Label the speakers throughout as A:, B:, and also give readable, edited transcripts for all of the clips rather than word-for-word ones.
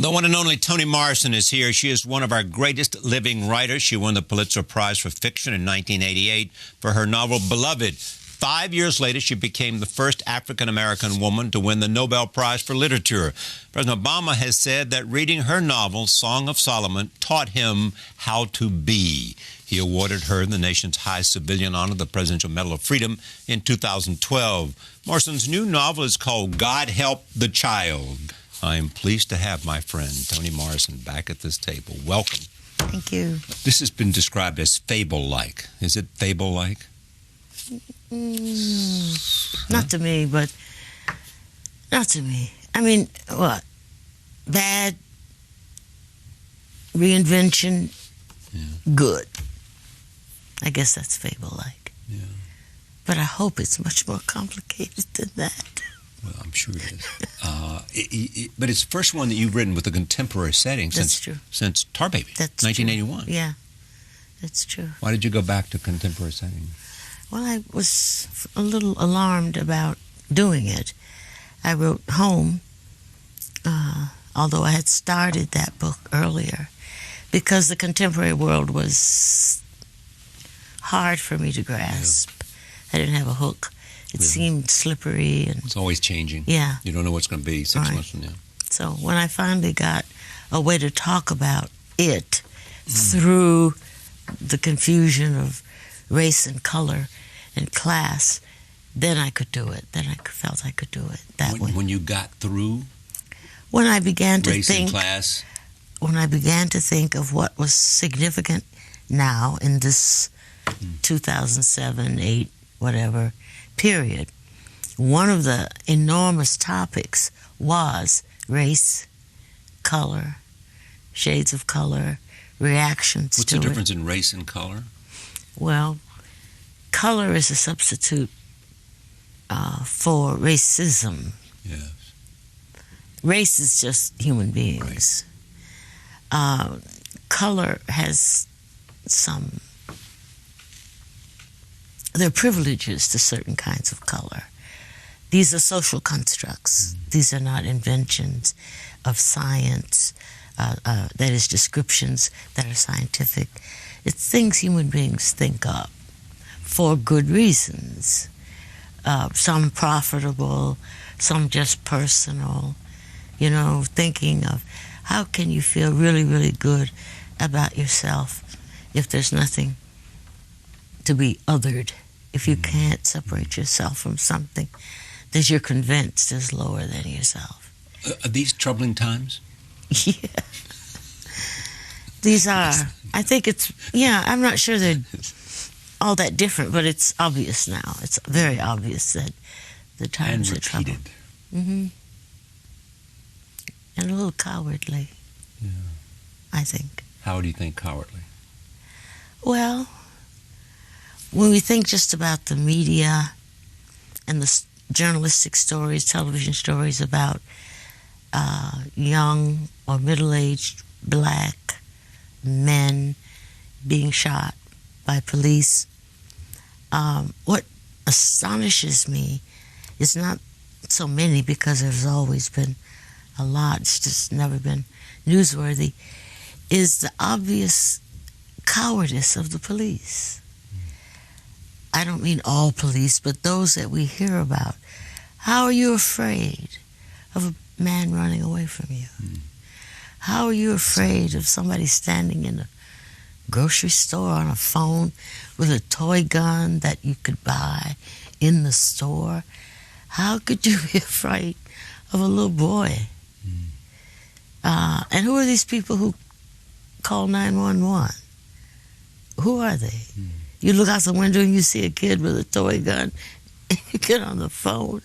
A: The one and only Toni Morrison is here. She is one of our greatest living writers. She won the Pulitzer Prize for Fiction in 1988 for her novel Beloved. 5 years later, she became the first African-American woman to win the Nobel Prize for Literature. President Obama has said that reading her novel, Song of Solomon, taught him how to be. He awarded her the nation's highest civilian honor, the Presidential Medal of Freedom, in 2012. Morrison's new novel is called God Help the Child. I am pleased to have my friend Toni Morrison back at this table. Welcome.
B: Thank you.
A: This has been described as fable-like. Is it fable-like?
B: Not to me, but not to me. I mean, what? Bad, reinvention, good. I guess that's fable-like.
A: Yeah.
B: But I hope it's much more complicated than that.
A: Well, I'm sure it is. But it's the first one that you've written with a contemporary setting since Tar Baby,
B: That's
A: 1981.
B: True. Yeah, that's true.
A: Why did you go back to contemporary setting?
B: Well, I was a little alarmed about doing it. I wrote Home, although I had started that book earlier, because the contemporary world was hard for me to grasp. Yeah. I didn't have a hook. It seemed slippery. And
A: it's always changing.
B: Yeah.
A: You don't know what's going to be 6 months from now.
B: So when I finally got a way to talk about it through the confusion of race and color and class, then I could do it. Then I felt I could do it that way.
A: When you got through
B: when I began to
A: race
B: think,
A: and class?
B: When I began to think of what was significant now in this 2007, 8, whatever, period, one of the enormous topics was race, color, shades of color, reactions to it.
A: What's the difference in race and color?
B: Well, color is a substitute for racism.
A: Yes.
B: Race is just human beings. Right. Color has some... There are privileges to certain kinds of color. These are social constructs. These are not inventions of science, that is, descriptions that are scientific. It's things human beings think up for good reasons. Some profitable, some just personal. You know, thinking of how can you feel really, really good about yourself if there's nothing to be othered, if you can't separate yourself from something that you're convinced is lower than yourself.
A: Are these troubling times?
B: Yeah. These are. I think it's, I'm not sure they're all that different, but it's obvious now. It's very obvious that the times are troubled. Mm-hmm. And a little cowardly, I think.
A: How do you think cowardly?
B: Well, when we think just about the media and the journalistic stories, television stories about young or middle-aged black men being shot by police, what astonishes me is not so many, because there's always been a lot, it's just never been newsworthy, is the obvious cowardice of the police. I don't mean all police, but those that we hear about. How are you afraid of a man running away from you? How are you afraid of somebody standing in a grocery store on a phone with a toy gun that you could buy in the store? How could you be afraid of a little boy? And who are these people who call 911? Who are they? You look out the window and you see a kid with a toy gun and you get on the phone.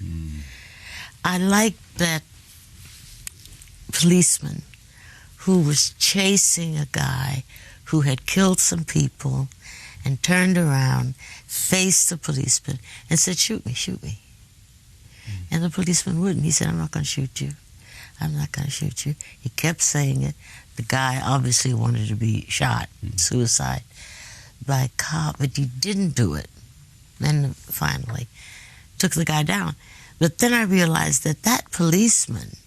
B: I like that policeman who was chasing a guy who had killed some people and turned around, faced the policeman and said, "Shoot me, shoot me." And the policeman wouldn't. He said, "I'm not going to shoot you. I'm not going to shoot you." He kept saying it. The guy obviously wanted to be shot, suicide by a cop, but he didn't do it. Then finally took the guy down. But then I realized that that policeman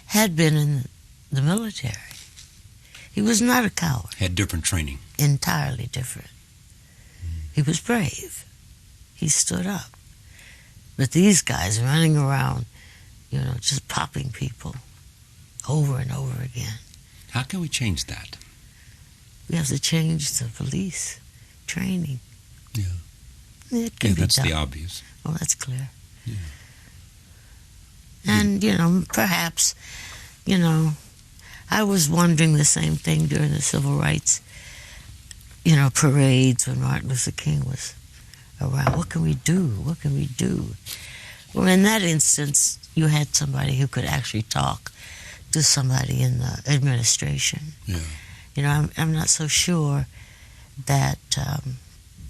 B: had been in the military. He was not a coward.
A: Had different training.
B: Entirely different. He was brave. He stood up. But these guys running around, just popping people over and over again.
A: How can we change that?
B: We have to change the police training.
A: Yeah.
B: It can be
A: that's
B: done.
A: the obvious.
B: Oh, that's clear.
A: Yeah.
B: And, perhaps, I was wondering the same thing during the civil rights, parades when Martin Luther King was around. What can we do? What can we do? Well, in that instance, you had somebody who could actually talk to somebody in the administration.
A: Yeah.
B: I'm not so sure that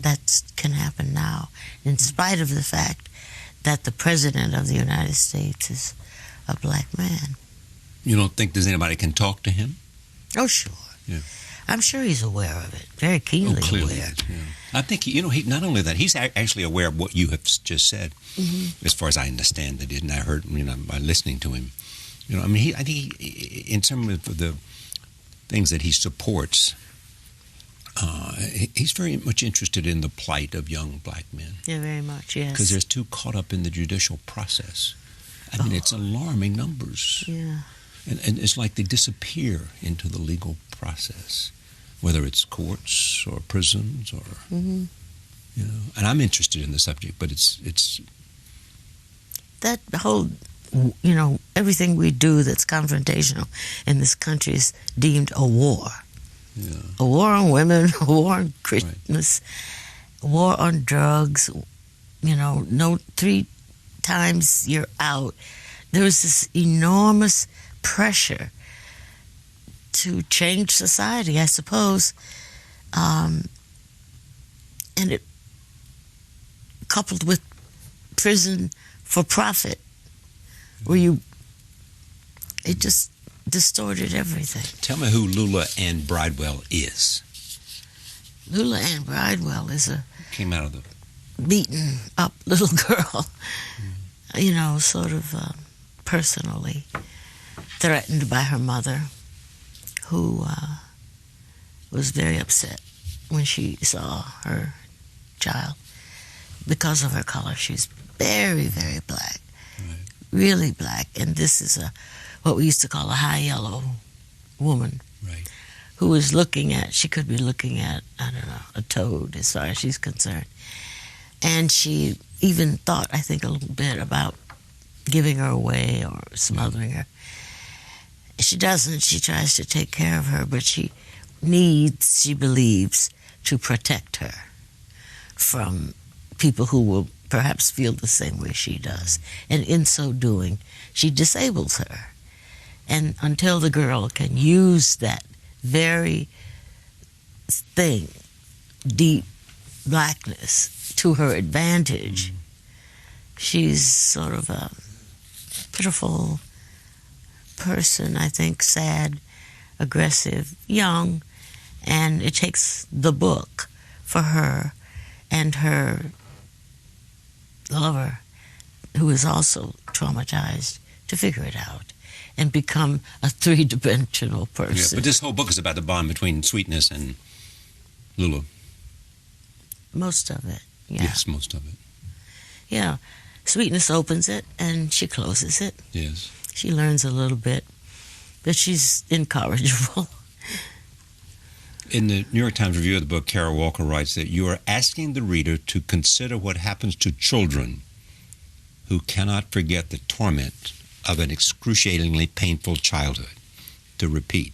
B: that can happen now, in spite of the fact that the President of the United States is a black man.
A: You don't think there's anybody can talk to him?
B: Oh, sure.
A: Yeah.
B: I'm sure he's aware of it, very keenly
A: clearly
B: aware.
A: is, yeah. I think, he not only that, he's actually aware of what you have just said, as far as I understand it, and I heard, by listening to him. I think in some of the things that he supports, he's very much interested in the plight of young black men.
B: Yeah, very much, yes.
A: Because they're too caught up in the judicial process. I mean, it's alarming numbers.
B: Yeah.
A: And it's like they disappear into the legal process, whether it's courts or prisons or, And I'm interested in the subject, but it's
B: that whole, everything we do that's confrontational in this country is deemed a war.
A: Yeah.
B: A war on women, a war on Christmas, a war on drugs, no 3 times you're out. There was this enormous pressure to change society, I suppose. And it, coupled with prison for profit, where it just distorted everything.
A: Tell me who Lula Ann Bridewell is.
B: Lula Ann Bridewell is
A: Came out of the
B: beaten up little girl, sort of personally threatened by her mother, who was very upset when she saw her child because of her color. She's very, very black, really black, and this is what we used to call a high yellow woman, who was looking at, she could be looking at, I don't know, a toad as far as she's concerned. And she even thought, I think, a little bit about giving her away or smothering her. She doesn't. She tries to take care of her, but she needs, she believes, to protect her from people who will perhaps feel the same way she does. And in so doing, she disables her. And until the girl can use that very thing, deep blackness, to her advantage, she's sort of a pitiful person, I think, sad, aggressive, young, and it takes the book for her and her lover, who is also traumatized, to figure it out and become a three-dimensional person.
A: Yeah, but this whole book is about the bond between Sweetness and Lula.
B: Most of it, yeah.
A: Yes, most of it.
B: Yeah. Sweetness opens it and she closes it.
A: Yes.
B: She learns a little bit, but she's incorrigible.
A: In the New York Times review of the book, Kara Walker writes that you are asking the reader to consider what happens to children who cannot forget the torment of an excruciatingly painful childhood. To repeat,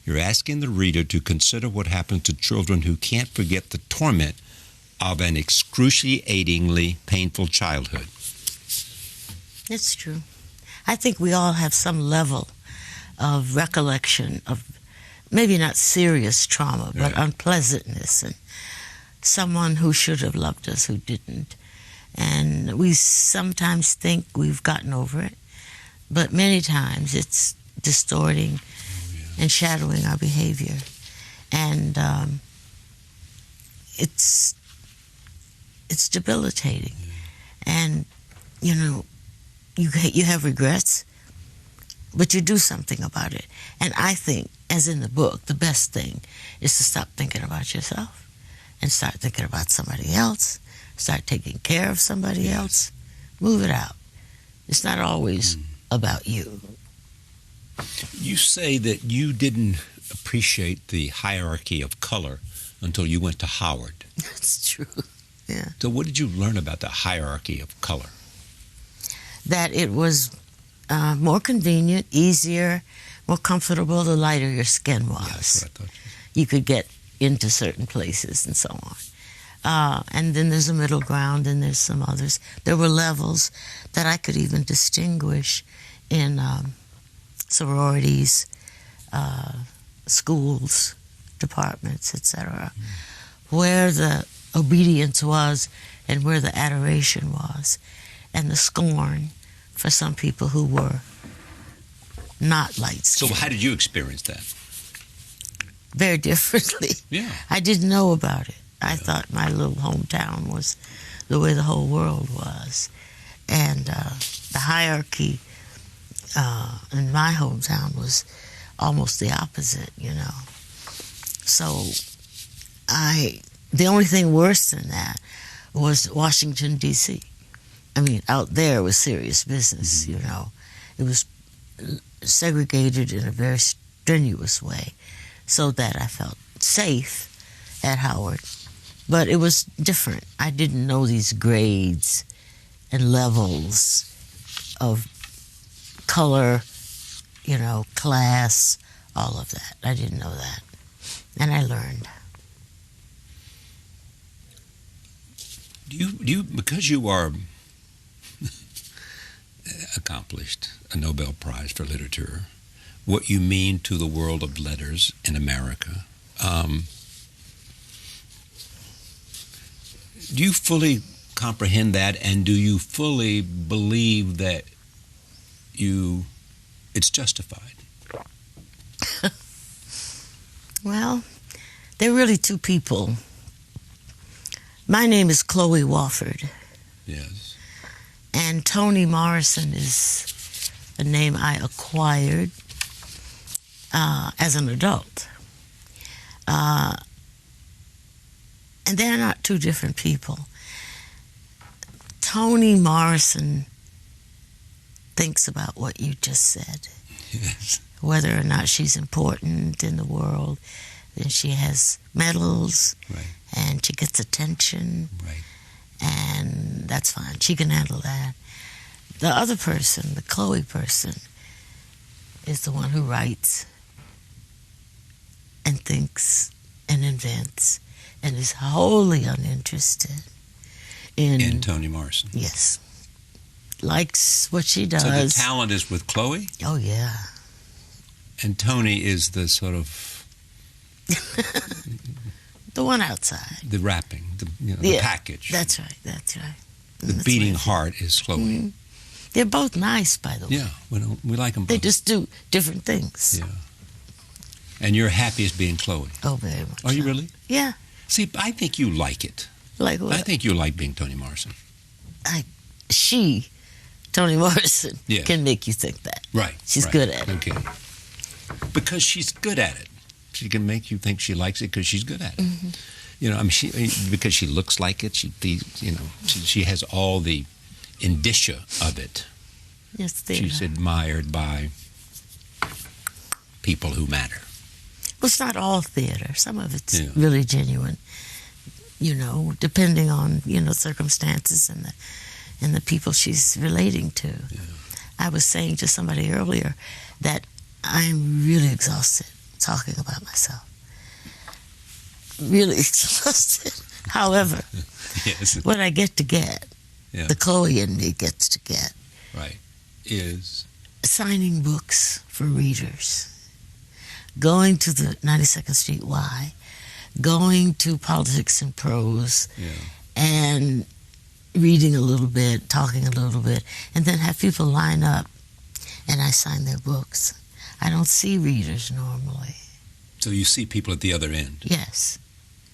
A: you're asking the reader to consider what happens to children who can't forget the torment of an excruciatingly painful childhood.
B: It's true. I think we all have some level of recollection of maybe not serious trauma, but unpleasantness, and someone who should have loved us who didn't. And we sometimes think we've gotten over it, but many times it's distorting and shadowing our behavior. And it's debilitating. And, you have regrets but you do something about it. And I think, as in the book, the best thing is to stop thinking about yourself and start thinking about somebody else, start taking care of somebody else, move it out. It's not always about you.
A: You say that you didn't appreciate the hierarchy of color until you went to Howard.
B: That's true, yeah.
A: So what did you learn about the hierarchy of color?
B: That it was more convenient, easier, more comfortable the lighter your skin was.
A: Yeah, that's what I thought.
B: You could get into certain places and so on. And then there's a middle ground, and there's some others. There were levels that I could even distinguish in sororities, schools, departments, etc., where the obedience was and where the adoration was, and the scorn for some people who were not light-skinned.
A: So how did you experience that?
B: Very differently.
A: Yeah.
B: I didn't know about it. I thought my little hometown was the way the whole world was. And the hierarchy in my hometown was almost the opposite, you know. So the only thing worse than that was Washington, D.C. I mean, out there was serious business, you know. It was segregated in a very strenuous way so that I felt safe at Howard. But it was different. I didn't know these grades and levels of color, you know, class, all of that. I didn't know that. And I learned.
A: Do you because you are accomplished, a Nobel Prize for Literature, what you mean to the world of letters in America, do you fully comprehend that, and do you fully believe that it's justified?
B: Well, there are really two people. My name is Chloe Wofford.
A: Yes.
B: And Toni Morrison is a name I acquired as an adult. And they're not two different people. Toni Morrison thinks about what you just said.
A: Yes.
B: Whether or not she's important in the world. And she has medals.
A: Right.
B: And she gets attention.
A: Right.
B: And that's fine. She can handle that. The other person, the Chloe person, is the one who writes and thinks and invents and is wholly uninterested in
A: Toni Morrison.
B: Yes. Likes what she does.
A: So the talent is with Chloe?
B: Oh, yeah.
A: And Toni is the sort of...
B: the one outside.
A: The wrapping, the package.
B: That's right, that's right.
A: The beating heart is Chloe.
B: Mm-hmm. They're both nice, by the way.
A: Yeah, we like them both.
B: They just do different things.
A: Yeah. And you're happiest being Chloe.
B: Oh, very much.
A: Are you really?
B: Yeah.
A: See, I think you like it.
B: Like what?
A: I think you like being Toni Morrison.
B: Toni Morrison,
A: yes,
B: can make you think that.
A: Right.
B: She's
A: right.
B: good at it.
A: Okay. Because she's good at it. She can make you think she likes it because she's good at it.
B: Mm-hmm.
A: You know, I mean, because she looks like it. She has all the indicia of it.
B: Yes,
A: she's admired by people who matter.
B: Well, it's not all theater. Some of it's really genuine. You know, depending on circumstances and the people she's relating to.
A: Yeah.
B: I was saying to somebody earlier that I'm really exhausted talking about myself. Really exhausted. However,
A: yes,
B: what I get to get, the Chloe in me gets to get,
A: right, is
B: signing books for readers, going to the 92nd Street Y, going to Politics and Prose, and reading a little bit, talking a little bit, and then have people line up and I sign their books. I don't see readers normally.
A: So you see people at the other end.
B: Yes.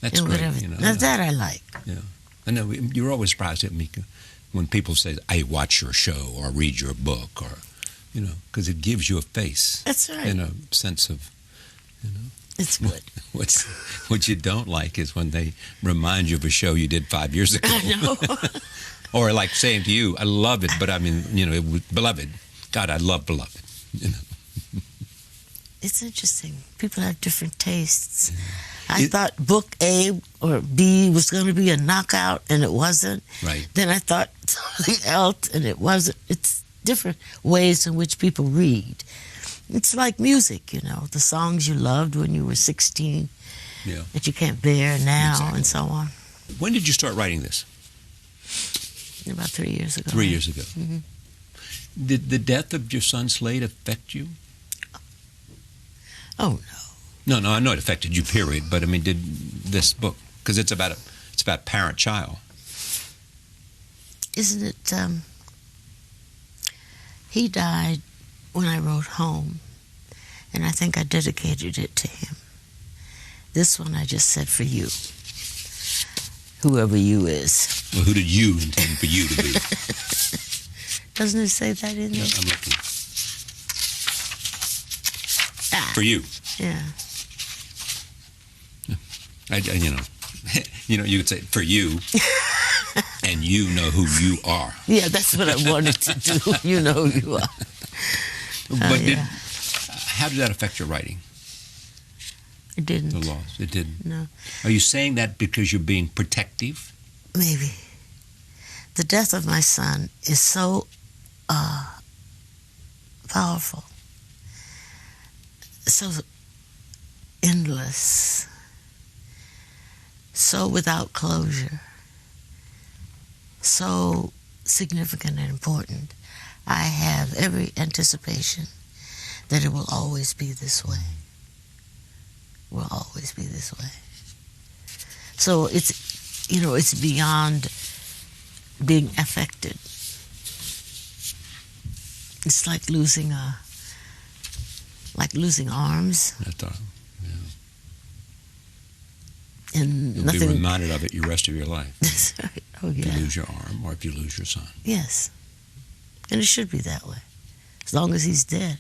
A: That's great.
B: That I like.
A: Yeah. I know you're always surprised at me when people say, I watch your show or read your book or You know, because it gives you a face.
B: That's right.
A: In a sense of, you know.
B: It's good.
A: What you don't like is when they remind you of a show you did 5 years ago.
B: I know.
A: Or like saying to you, I love it, but I mean, you know, it was Beloved. God, I love Beloved. You know.
B: It's interesting. People have different tastes. I thought book A or B was going to be a knockout, and it wasn't.
A: Right.
B: Then I thought something else, and it wasn't. It's different ways in which people read. It's like music, you know, the songs you loved when you were 16 that you can't bear now, and so on.
A: When did you start writing this?
B: About 3 years ago.
A: 3 years ago.
B: Mm-hmm.
A: Did the death of your son Slade affect you?
B: Oh,
A: no. No, I know it affected you, period. But I mean, did this book, because it's about parent-child.
B: Isn't it? He died when I wrote Home, and I think I dedicated it to him. This one I just said for you, whoever you is.
A: Well, who did you intend for you to be?
B: Doesn't it say that in there?
A: I'm looking. For you.
B: Yeah.
A: You know, you could say for you, and you know who you are.
B: Yeah, that's what I wanted to do. You know who you are.
A: But how did that affect your writing?
B: It didn't.
A: The loss. It didn't.
B: No.
A: Are you saying that because you're being protective?
B: Maybe. The death of my son is so powerful, so endless, so without closure, so significant and important. I have every anticipation that it will always be this way. Will always be this way. So it's, you know, it's beyond being affected. It's like losing arms.
A: That's all.
B: And
A: you'll
B: nothing.
A: Be reminded of it the rest of your life.
B: That's right. Oh yeah.
A: If you lose your arm, or if you lose your son.
B: Yes, and it should be that way. As long as he's dead,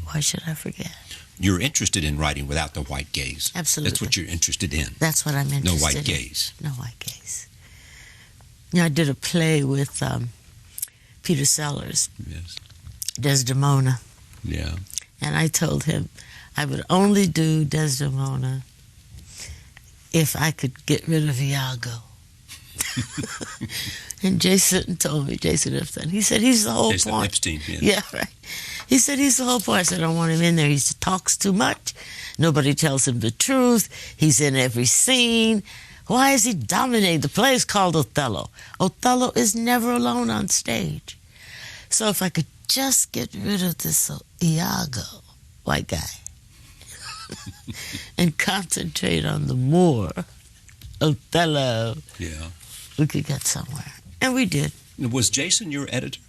B: why should I forget?
A: You're interested in writing without the white gaze.
B: Absolutely.
A: That's what you're interested in.
B: That's what I'm interested in.
A: No white gaze.
B: No white gaze. You know, I did a play with Peter Sellers.
A: Yes.
B: Desdemona.
A: Yeah.
B: And I told him I would only do Desdemona if I could get rid of Iago. And Jason told me, Jason Epstein, he said he's the whole
A: Jason
B: point.
A: Epstein, yeah.
B: Yeah, right. He said he's the whole point. I said I don't want him in there. He talks too much. Nobody tells him the truth. He's in every scene. Why is he dominating? The play is called Othello. Othello is never alone on stage. So if I could just get rid of this Iago, white guy, and concentrate on the Moor, Othello,
A: yeah,
B: we could get somewhere. And we did.
A: Was Jason your editor?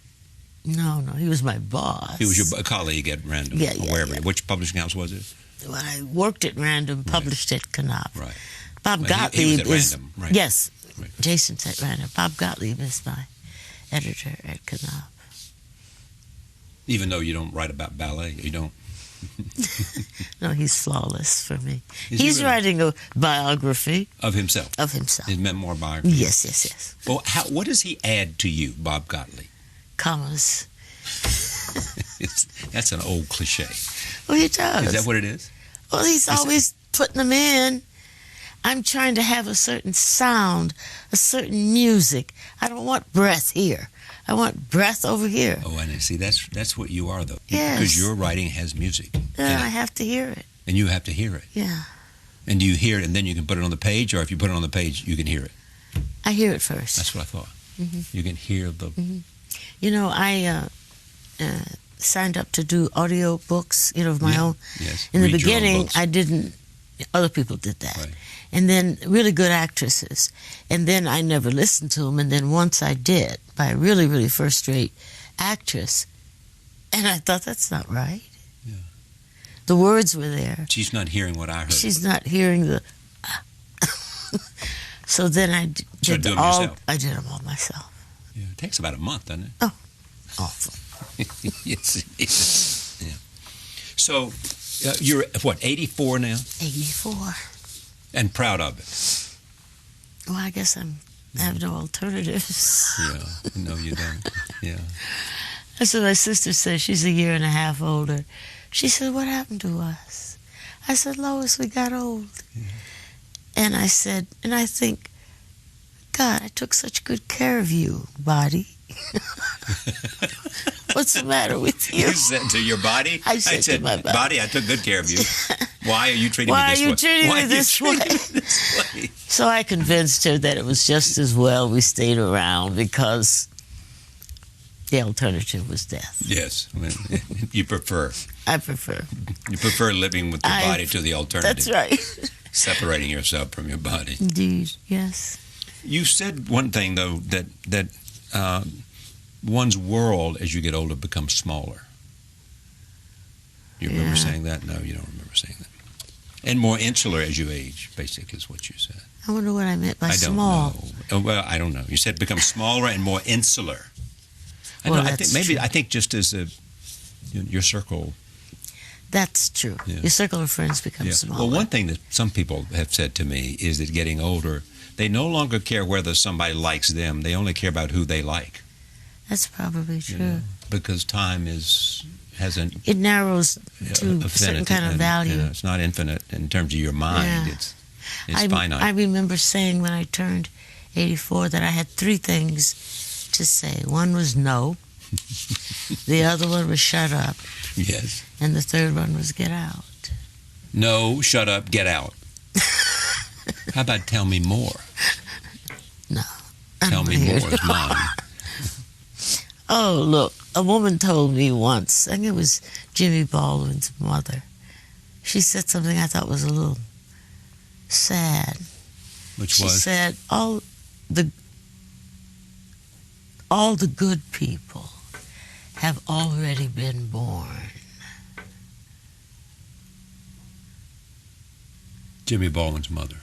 B: No, he was my boss.
A: He was your colleague at Random,
B: yeah,
A: or wherever.
B: Yeah.
A: Which publishing house was it?
B: When I worked at Random, published at Knopf.
A: Right.
B: Bob Gottlieb
A: he was at
B: is
A: Random, right.
B: Yes,
A: right.
B: Jason's at Random. Bob Gottlieb is my editor at Knopf.
A: Even though you don't write about ballet, you don't.
B: No, he's flawless for me.
A: Is
B: He's
A: he really?
B: writing a biography
A: Of himself.
B: of himself.
A: His memoir biography.
B: Yes.
A: Well, what does he add to you, Bob Gottlieb?
B: Commas.
A: That's an old cliche.
B: Well, he does.
A: Is that what it is?
B: Well, he's always putting them in. I'm trying to have a certain sound, a certain music. I don't want breath here. I want breath over here.
A: Oh, and see, that's what you are, though.
B: Yes.
A: Because your writing has music.
B: Then I have to hear it.
A: And you have to hear it.
B: Yeah.
A: And do you hear it, and then you can put it on the page, or if you put it on the page, you can hear it?
B: I hear it first.
A: That's what I thought.
B: Mm-hmm.
A: You can hear the...
B: Mm-hmm. You know, I signed up to do audio books, of my own.
A: Yes.
B: In the
A: Read your own
B: beginning,
A: books.
B: I didn't. Other people did that.
A: Right.
B: And then really good actresses. And then I never listened to them. And then once I did, by a really, really first-rate actress. And I thought, that's not right.
A: Yeah.
B: The words were there.
A: She's not hearing what I heard.
B: She's not hearing the... So then I did
A: doing them yourself.
B: I did them all myself.
A: Yeah, it takes about a month, doesn't it?
B: Oh, awful.
A: Yes, it is. Yeah. So, you're, what, 84 now?
B: 84.
A: And proud of it.
B: Well, I guess I have no alternatives.
A: Yeah, no, you don't. Yeah.
B: That's what my sister said. She's a year and a half older. She said, what happened to us? I said, Lois, we got old. Yeah. And I said, and I think, God, I took such good care of you, body. What's the matter with you?
A: You said to your body?
B: I said to my body.
A: Body, I took good care of you. Why are you treating me this way?
B: Why are you treating me this way? So I convinced her that it was just as well we stayed around because the alternative was death.
A: Yes. You prefer.
B: I prefer.
A: You prefer living with your body to the alternative.
B: That's right.
A: Separating yourself from your body.
B: Indeed, yes.
A: You said one thing, though, that one's world, as you get older, becomes smaller. You remember saying that? No, you don't remember saying that. And more insular as you age, basically, is what you said.
B: I wonder what I meant by small.
A: I don't know. Well, I don't know. You said become smaller and more insular. I think just as your circle.
B: That's true. Yeah. Your circle of friends becomes smaller.
A: Well, one thing that some people have said to me is that getting older, they no longer care whether somebody likes them. They only care about who they like.
B: That's probably true.
A: You know, because time
B: it narrows to a certain kind of value.
A: It's not infinite in terms of your mind.
B: Yeah.
A: It's finite.
B: I remember saying when I turned 84 that I had three things to say. One was no. The other one was shut up.
A: Yes.
B: And the third one was get out.
A: No, shut up, get out. How about tell me more?
B: No.
A: Tell me more is mine.
B: Oh, look, a woman told me once, I think it was Jimmy Baldwin's mother. She said something I thought was a little sad.
A: Which was?
B: She said, all the good people have already been born.
A: Jimmy Baldwin's mother.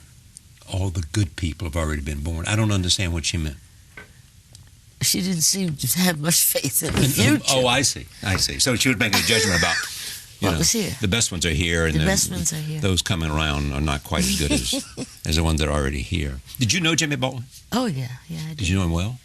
A: All the good people have already been born. I don't understand what she meant.
B: She didn't seem to have much faith in the future.
A: Oh, I see. So she was making a judgment about
B: what was here.
A: The best ones are here, and
B: the best ones are here.
A: Those coming around are not quite as good as the ones that are already here. Did you know Jimmy Baldwin?
B: Oh, yeah, I did.
A: Did you know him well?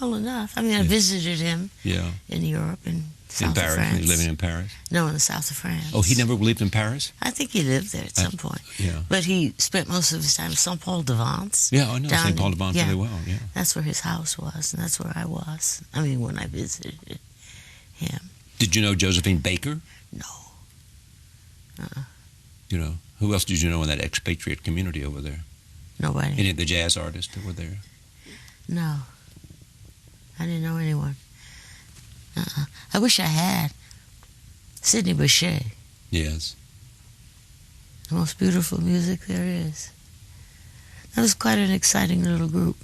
B: Well enough. I mean, I visited him in Europe and south of France.
A: Living in Paris?
B: No, in the south of France.
A: Oh, he never lived in Paris?
B: I think he lived there at some point.
A: Yeah.
B: But he spent most of his time at St. Paul de Vence.
A: Yeah, I know St. Paul de Vence really well, yeah.
B: That's where his house was, and that's where I was. I mean, when I visited him.
A: Did you know Josephine Baker?
B: No.
A: You know, who else did you know in that expatriate community over there?
B: Nobody.
A: Any of the jazz artists that were there?
B: No. I didn't know anyone. I wish I had. Sidney Bechet.
A: Yes.
B: The most beautiful music there is. That was quite an exciting little group,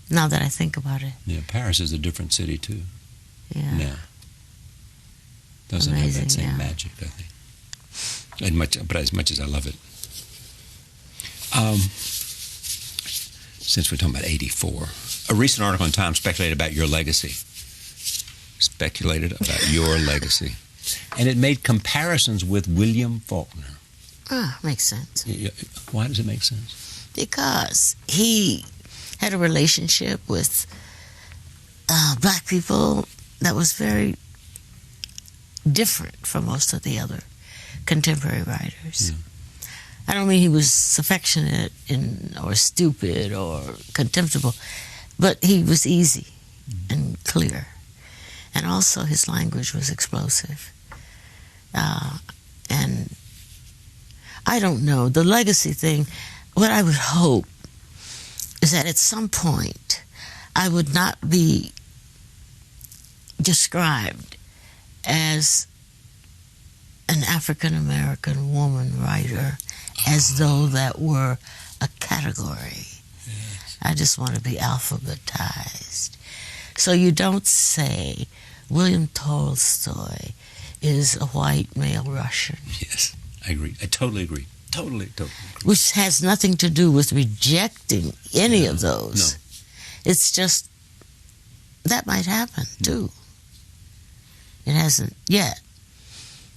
B: now that I think about it.
A: Yeah, Paris is a different city, too.
B: Yeah.
A: Now. Doesn't have that same magic, I think. But as much as I love it. Since we're talking about 84, a recent article in Time speculated about your legacy. And it made comparisons with William Faulkner.
B: Makes sense.
A: Why does it make sense?
B: Because he had a relationship with black people that was very different from most of the other contemporary writers. Yeah. I don't mean he was affectionate or stupid or contemptible, but he was easy and clear. And also his language was explosive. And I don't know, the legacy thing, what I would hope is that at some point I would not be described as an African-American woman writer as though that were a category. Yes. I just want to be alphabetized. So you don't say William Tolstoy is a white male Russian.
A: Yes, I agree. I totally agree. Totally agree.
B: Which has nothing to do with rejecting any of those.
A: No.
B: It's just, that might happen too. It hasn't yet.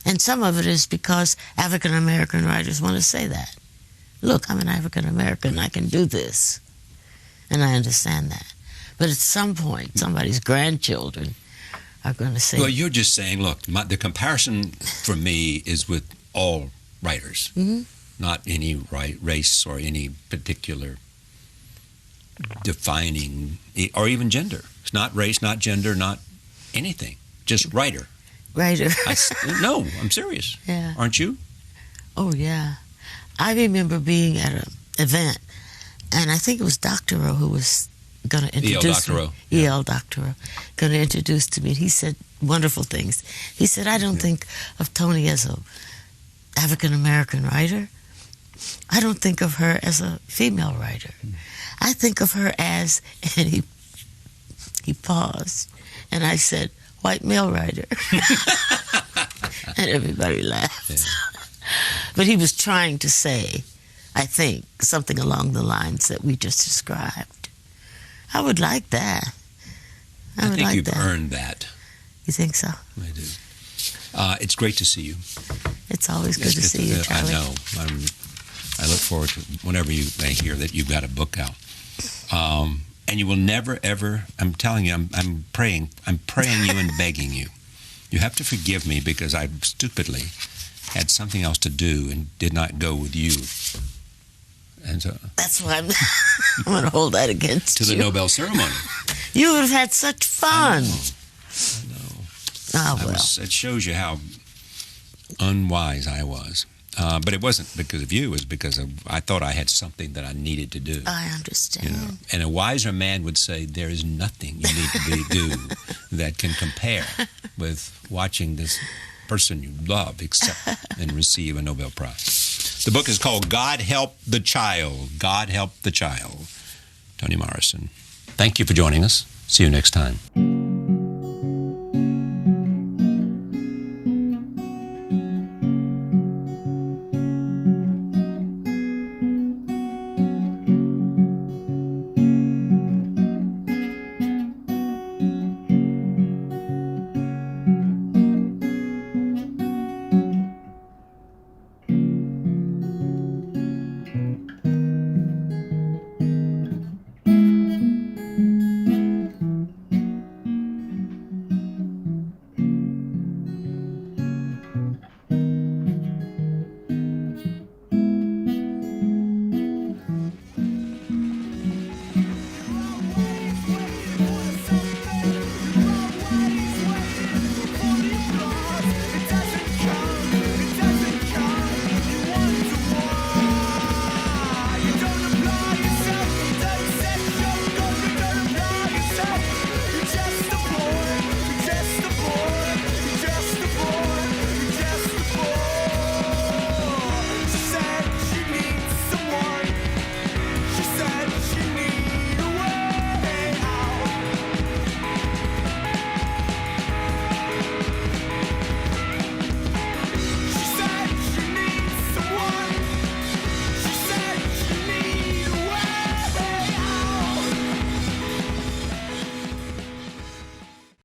B: And some of it is because African American writers want to say that. Look, I'm an African American, I can do this. And I understand that. But at some point, somebody's grandchildren are going to say...
A: Well, you're just saying, look, the comparison for me is with all writers, not any race or any particular defining, or even gender. It's not race, not gender, not anything. Just writer.
B: Writer.
A: No, I'm serious.
B: Yeah.
A: Aren't you?
B: Oh, yeah. I remember being at an event, and I think it was Doctorow who was going to introduce me. E.L. Doctorow. Going to introduce to me. And he said wonderful things. He said, I don't think of Toni as a African-American writer. I don't think of her as a female writer. I think of her as, and he paused, and I said, white male writer. And everybody laughed. Yeah. But he was trying to say, I think, something along the lines that we just described. I would like that. I
A: think like you've earned that.
B: You think so?
A: I do. It's great to see you.
B: It's always good to see you, Charlie.
A: I know. I look forward to whenever I hear that you've got a book out. And you will never, ever, I'm telling you, I'm praying you and begging you. You have to forgive me because I stupidly had something else to do and did not go with you. And so
B: that's why I'm going to hold that against you.
A: To the Nobel ceremony.
B: You would have had such fun.
A: I know.
B: Oh, well.
A: It shows you how unwise I was. But it wasn't because of you. It was because I thought I had something that I needed to do.
B: I understand.
A: You know? And a wiser man would say, there is nothing you need to do that can compare with watching this person you love accept and receive a Nobel Prize. The book is called God Help the Child. God Help the Child. Toni Morrison. Thank you for joining us. See you next time.